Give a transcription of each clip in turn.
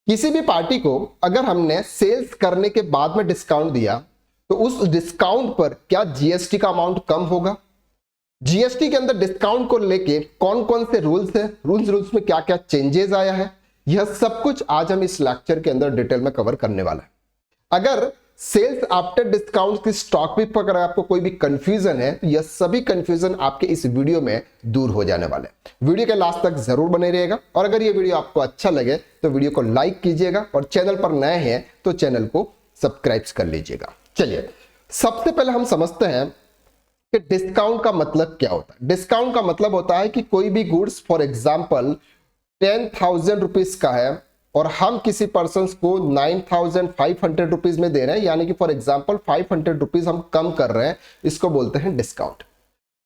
किसी भी पार्टी को अगर हमने सेल्स करने के बाद में डिस्काउंट दिया तो उस डिस्काउंट पर क्या जीएसटी का अमाउंट कम होगा? जीएसटी के अंदर डिस्काउंट को लेके कौन कौन से रूल्स है, रूल्स में क्या क्या चेंजेस आया है, यह सब कुछ आज हम इस लेक्चर के अंदर डिटेल में कवर करने वाला है। अगर सेल्स आफ्टर डिस्काउंट की स्टॉक पिक पर अगर आपको कोई भी कंफ्यूजन है तो यह सभी कंफ्यूजन आपके इस वीडियो में दूर हो जाने वाले हैं। वीडियो के लास्ट तक जरूर बने रहिएगा और अगर यह वीडियो आपको अच्छा लगे तो वीडियो को लाइक कीजिएगा और चैनल पर नए हैं तो चैनल को सब्सक्राइब कर लीजिएगा। चलिए सबसे पहले हम समझते हैं कि डिस्काउंट का मतलब क्या होता है। डिस्काउंट का मतलब होता है कि कोई भी गुड्स फॉर एग्जाम्पल 10,000 रुपीज का है और हम किसी पर्सन को 9,500 रुपीज में दे रहे हैं, यानी कि फॉर एग्जांपल 500 रुपीज हम कम कर रहे हैं, इसको बोलते हैं डिस्काउंट।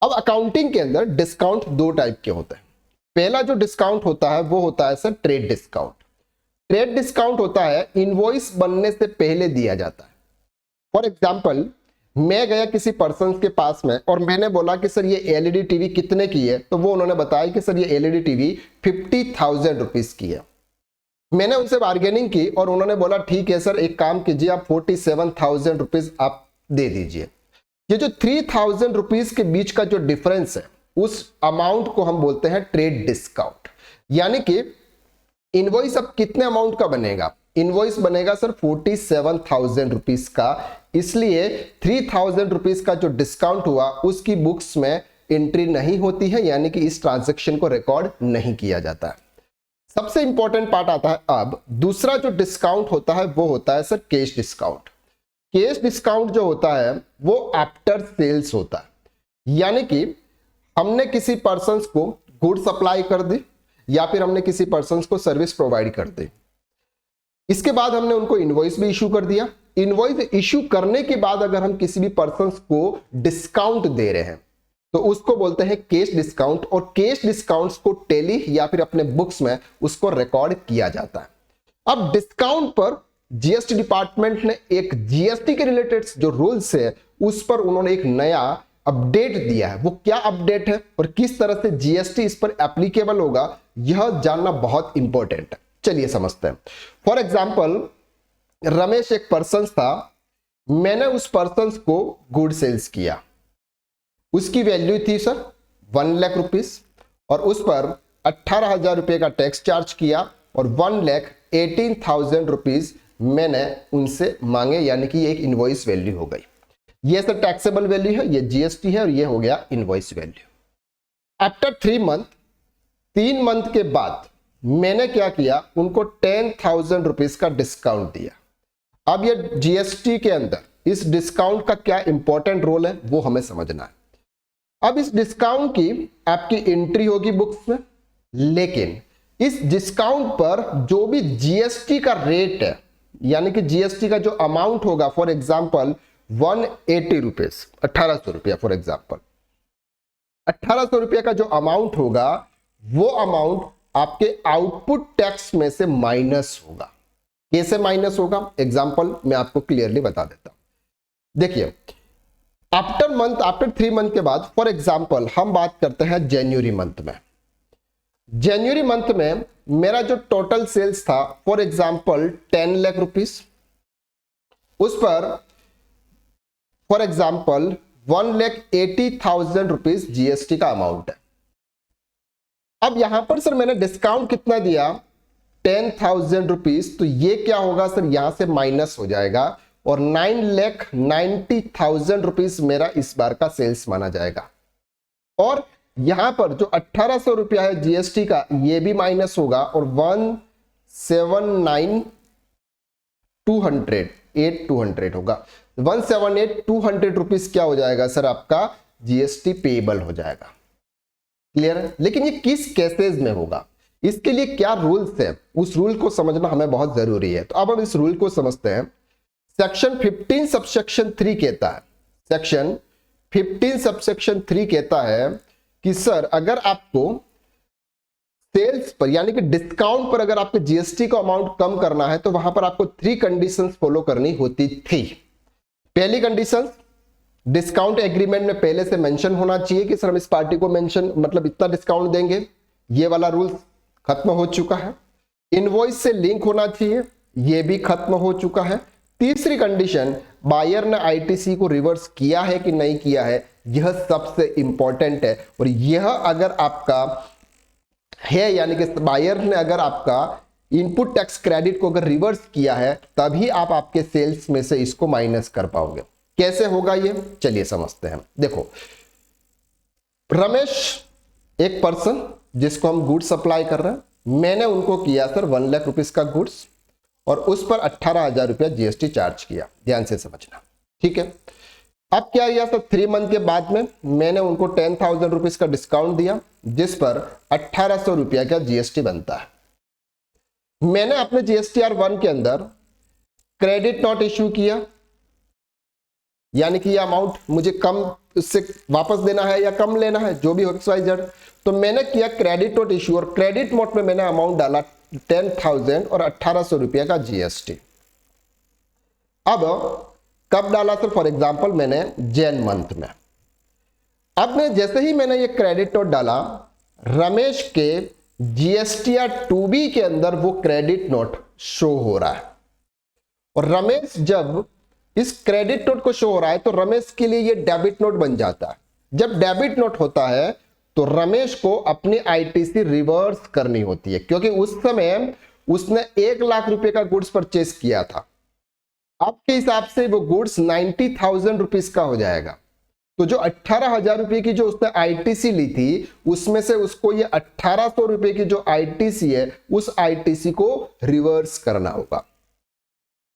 अब अकाउंटिंग के अंदर डिस्काउंट दो टाइप के होते हैं। पहला जो डिस्काउंट होता है वो होता है sir trade discount. Trade discount होता है इनवॉइस बनने से पहले दिया जाता है। फॉर एग्जाम्पल मैं गया किसी पर्सन के पास में और मैंने बोला कि सर ये एलईडी टीवी कितने की है, तो वो उन्होंने बताया कि सर ये एलईडी टीवी 50,000 रुपीज की है। मैंने उनसे बार्गेनिंग की और उन्होंने बोला ठीक है सर, एक काम कीजिए आप 47,000 रुपीज आप दे दीजिए। ये जो 3,000 रुपीज के बीच का जो डिफरेंस है उस अमाउंट को हम बोलते हैं ट्रेड डिस्काउंट। यानी कि इनवॉइस अब कितने अमाउंट का बनेगा? इनवॉइस बनेगा सर 47,000 रुपीज का, इसलिए 3,000 रुपीज का जो डिस्काउंट हुआ उसकी बुक्स में एंट्री नहीं होती है, यानी कि इस ट्रांजैक्शन को रिकॉर्ड नहीं किया जाता है। सबसे इंपॉर्टेंट पार्ट आता है अब दूसरा जो डिस्काउंट होता है वो होता है sir cash discount. Cash discount जो होता है वो आफ्टर सेल्स होता है, यानी कि हमने किसी पर्सन को गुड सप्लाई कर दी या फिर हमने किसी पर्सन को सर्विस प्रोवाइड कर दी, इसके बाद हमने उनको इनवॉइस भी इशू कर दिया। इनवॉइस इशू करने के बाद अगर हम किसी भी पर्सन को डिस्काउंट दे रहे हैं तो उसको बोलते हैं कैश डिस्काउंट, और कैश डिस्काउंट्स को टैली या फिर अपने बुक्स में उसको रिकॉर्ड किया जाता है। अब डिस्काउंट पर जीएसटी डिपार्टमेंट ने एक जीएसटी के रिलेटेड जो रूल्स है उस पर उन्होंने एक नया अपडेट दिया है। वो क्या अपडेट है और किस तरह से जीएसटी इस पर एप्लीकेबल होगा यह जानना बहुत इंपॉर्टेंट है। चलिए समझते हैं। फॉर एग्जाम्पल रमेश एक पर्सन था, मैंने उस पर्सन को गुड सेल्स किया, उसकी वैल्यू थी सर 1 लाख रुपीस और उस पर 18,000 रुपए का टैक्स चार्ज किया और 1,18,000 रुपीज मैंने उनसे मांगे, यानी कि एक इनवॉइस वैल्यू हो गई। ये सर टैक्सेबल वैल्यू है, ये जीएसटी है और ये हो गया इनवॉइस वैल्यू। आफ्टर 3 मंथ के बाद मैंने क्या किया, उनको 10,000 रुपीज का डिस्काउंट दिया। अब ये जीएसटी के अंदर इस डिस्काउंट का क्या इंपॉर्टेंट रोल है वो हमें समझना है। अब इस डिस्काउंट की आपकी एंट्री होगी बुक्स में, लेकिन इस डिस्काउंट पर जो भी जीएसटी का रेट है, यानी कि जीएसटी का जो अमाउंट होगा, फॉर एग्जांपल 180 रुपीज, 1,800 रुपया, फॉर एग्जांपल 1,800 रुपया का जो अमाउंट होगा वो अमाउंट आपके आउटपुट टैक्स में से माइनस होगा। कैसे माइनस होगा? एग्जांपल मैं आपको क्लियरली बता देता हूं। देखिए आफ्टर 3 मंथ के बाद फॉर एग्जांपल हम बात करते हैं जनवरी मंथ में। जनवरी मंथ में मेरा जो टोटल सेल्स था फॉर एग्जांपल 10 लाख रुपीस, उस पर फॉर एग्जांपल 1,80,000 रुपीस जीएसटी का अमाउंट है। अब यहां पर सर मैंने डिस्काउंट कितना दिया? 10,000 रुपीज, तो ये क्या होगा सर, यहां से माइनस हो जाएगा और 9,90,000 रुपीज मेरा इस बार का सेल्स माना जाएगा। और यहां पर जो 1,800 रुपया है जीएसटी का ये भी माइनस होगा और 1,79,200 होगा। 1,78,200 रुपीज क्या हो जाएगा सर, आपका जीएसटी पेएबल हो जाएगा। क्लियर है? लेकिन ये किस केसेस में होगा, इसके लिए क्या रूल्स है, उस रूल को समझना हमें बहुत जरूरी है। तो अब हम इस रूल को समझते हैं। सेक्शन 15 सबसेक्शन 3 कहता है, सेक्शन 15 सबसेक्शन 3 कहता है कि सर अगर आपको सेल्स पर यानी कि डिस्काउंट पर अगर आपको जीएसटी का अमाउंट कम करना है तो वहां पर आपको 3 कंडीशंस फॉलो करनी होती थी। पहली कंडीशन, डिस्काउंट एग्रीमेंट में पहले से मेंशन होना चाहिए कि सर हम इस पार्टी को मेंशन मतलब इतना डिस्काउंट देंगे। ये वाला रूल खत्म हो चुका है। इनवॉइस से लिंक होना चाहिए, यह भी खत्म हो चुका है। तीसरी कंडीशन, बायर ने आईटीसी को रिवर्स किया है कि नहीं किया है, यह सबसे इंपॉर्टेंट है। और यह अगर आपका है, यानी कि बायर ने अगर आपका इनपुट टैक्स क्रेडिट को अगर रिवर्स किया है, तभी आप आपके सेल्स में से इसको माइनस कर पाओगे। कैसे होगा ये, चलिए समझते हैं। देखो, रमेश एक पर्सन जिसको हम गुड्स सप्लाई कर रहे हैं, मैंने उनको किया सर 1 लाख रुपीस का गुड्स और उस पर 18,000 रुपया जीएसटी चार्ज किया। ध्यान से समझना, ठीक है। अब क्या किया सर, 3 मंथ के बाद में मैंने उनको 10,000 रुपीस का डिस्काउंट दिया, जिस पर 1800 रुपया का जीएसटी बनता है। मैंने अपने जीएसटीआर 1 के अंदर क्रेडिट नोट इश्यू किया, यानी कि ये अमाउंट मुझे कम उससे वापस देना है या कम लेना है, जो भी हो XYZ। तो मैंने किया क्रेडिट नोट इश्यू और क्रेडिट नोट में मैंने अमाउंट डाला 10,000 और 1800 रुपया का जीएसटी। अब कब डाला सर, फॉर एग्जांपल मैंने जैन मंथ में। अब मैं जैसे ही मैंने ये क्रेडिट नोट डाला, रमेश के जीएसटीआर 2B के अंदर वो क्रेडिट नोट शो हो रहा है। और रमेश जब इस क्रेडिट नोट को शो हो रहा है तो रमेश के लिए ये डेबिट नोट बन जाता है। जब डेबिट नोट होता है तो रमेश को अपनी आईटीसी रिवर्स करनी होती है, क्योंकि उस समय उसने 1 लाख रुपए का गुड्स परचेस किया था। आपके हिसाब से वो गुड्स 90,000 रुपीज का हो जाएगा। तो जो 18,000 रुपए की जो उसने आईटीसी ली थी, उसमें से उसको ये 1800 रुपए की जो आईटीसी है, उस आईटीसी को रिवर्स करना होगा।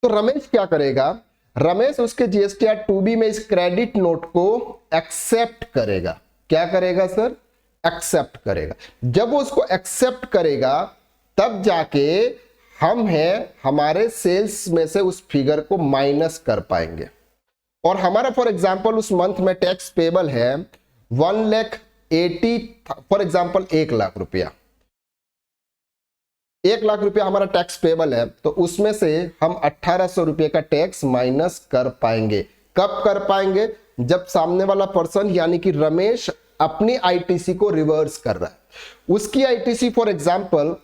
तो रमेश क्या करेगा, रमेश उसके जीएसटीआर 2B में इस क्रेडिट नोट को एक्सेप्ट करेगा। क्या करेगा सर, एक्सेप्ट करेगा। जब वो उसको एक्सेप्ट करेगा, तब जाके हम हैं हमारे सेल्स में से उस फिगर को माइनस कर पाएंगे। और हमारा फॉर एग्जांपल उस मंथ में टैक्स पेबल है 1,80,000, फॉर एग्जांपल 1 लाख रुपया, 1 लाख रुपया हमारा टैक्स पेबल है। तो उसमें से हम 1800 रुपये का टैक्स माइनस कर पाएंगे। कब कर पाएंगे, जब सामने वाला पर्सन यानी कि रमेश अपनी आईटीसी को रिवर्स कर रहा है। उसकी आईटीसी फॉर एग्जांपल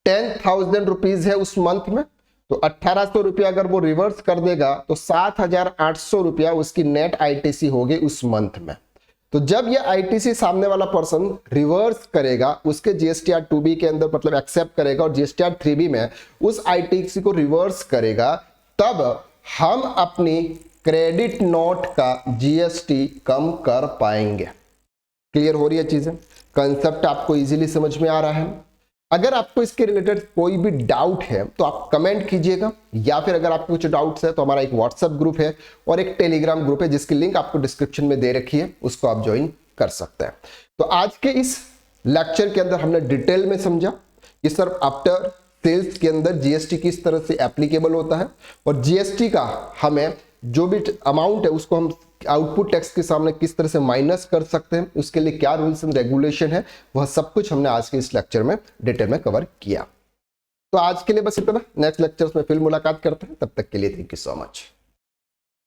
10,000 रुपीज है उस मंथ में, तो 1800 रुपया अगर वो रिवर्स कर देगा तो 7,800 रुपया उसकी नेट आईटीसी होगी उस मंथ में। तो जब ये आईटीसी सामने वाला पर्सन रिवर्स करेगा, उसके जीएसटीआर 2B के अंदर मतलब एक्सेप्ट करेगा और जीएसटीआर 3B में उस आईटीसी को रिवर्स करेगा, तब हम अपनी क्रेडिट नोट का जीएसटी कम कर पाएंगे। क्लियर हो रही है चीजें, कंसेप्ट आपको इजीली समझ में आ रहा है। अगर आपको इसके रिलेटेड कोई भी डाउट है तो आप कमेंट कीजिएगा, या फिर अगर आपको कुछ डाउट्स है तो हमारा एक व्हाट्सएप ग्रुप है और एक टेलीग्राम ग्रुप है जिसकी लिंक आपको डिस्क्रिप्शन में दे रखी है, उसको आप ज्वाइन कर सकते हैं। तो आज के इस लेक्चर के अंदर हमने डिटेल में समझा कि सर आफ्टर सेल्स के अंदर जीएसटी किस तरह से एप्लीकेबल होता है और जीएसटी का हमें जो भी अमाउंट है उसको हम आउटपुट टैक्स के सामने किस तरह से माइनस कर सकते हैं, उसके लिए क्या रूल्स एंड रेगुलेशन है, वह सब कुछ हमने आज के इस लेक्चर में डिटेल में कवर किया। तो आज के लिए बस इतना, नेक्स्ट लेक्चर्स में फिर मुलाकात करते हैं, तब तक के लिए थैंक यू सो मच।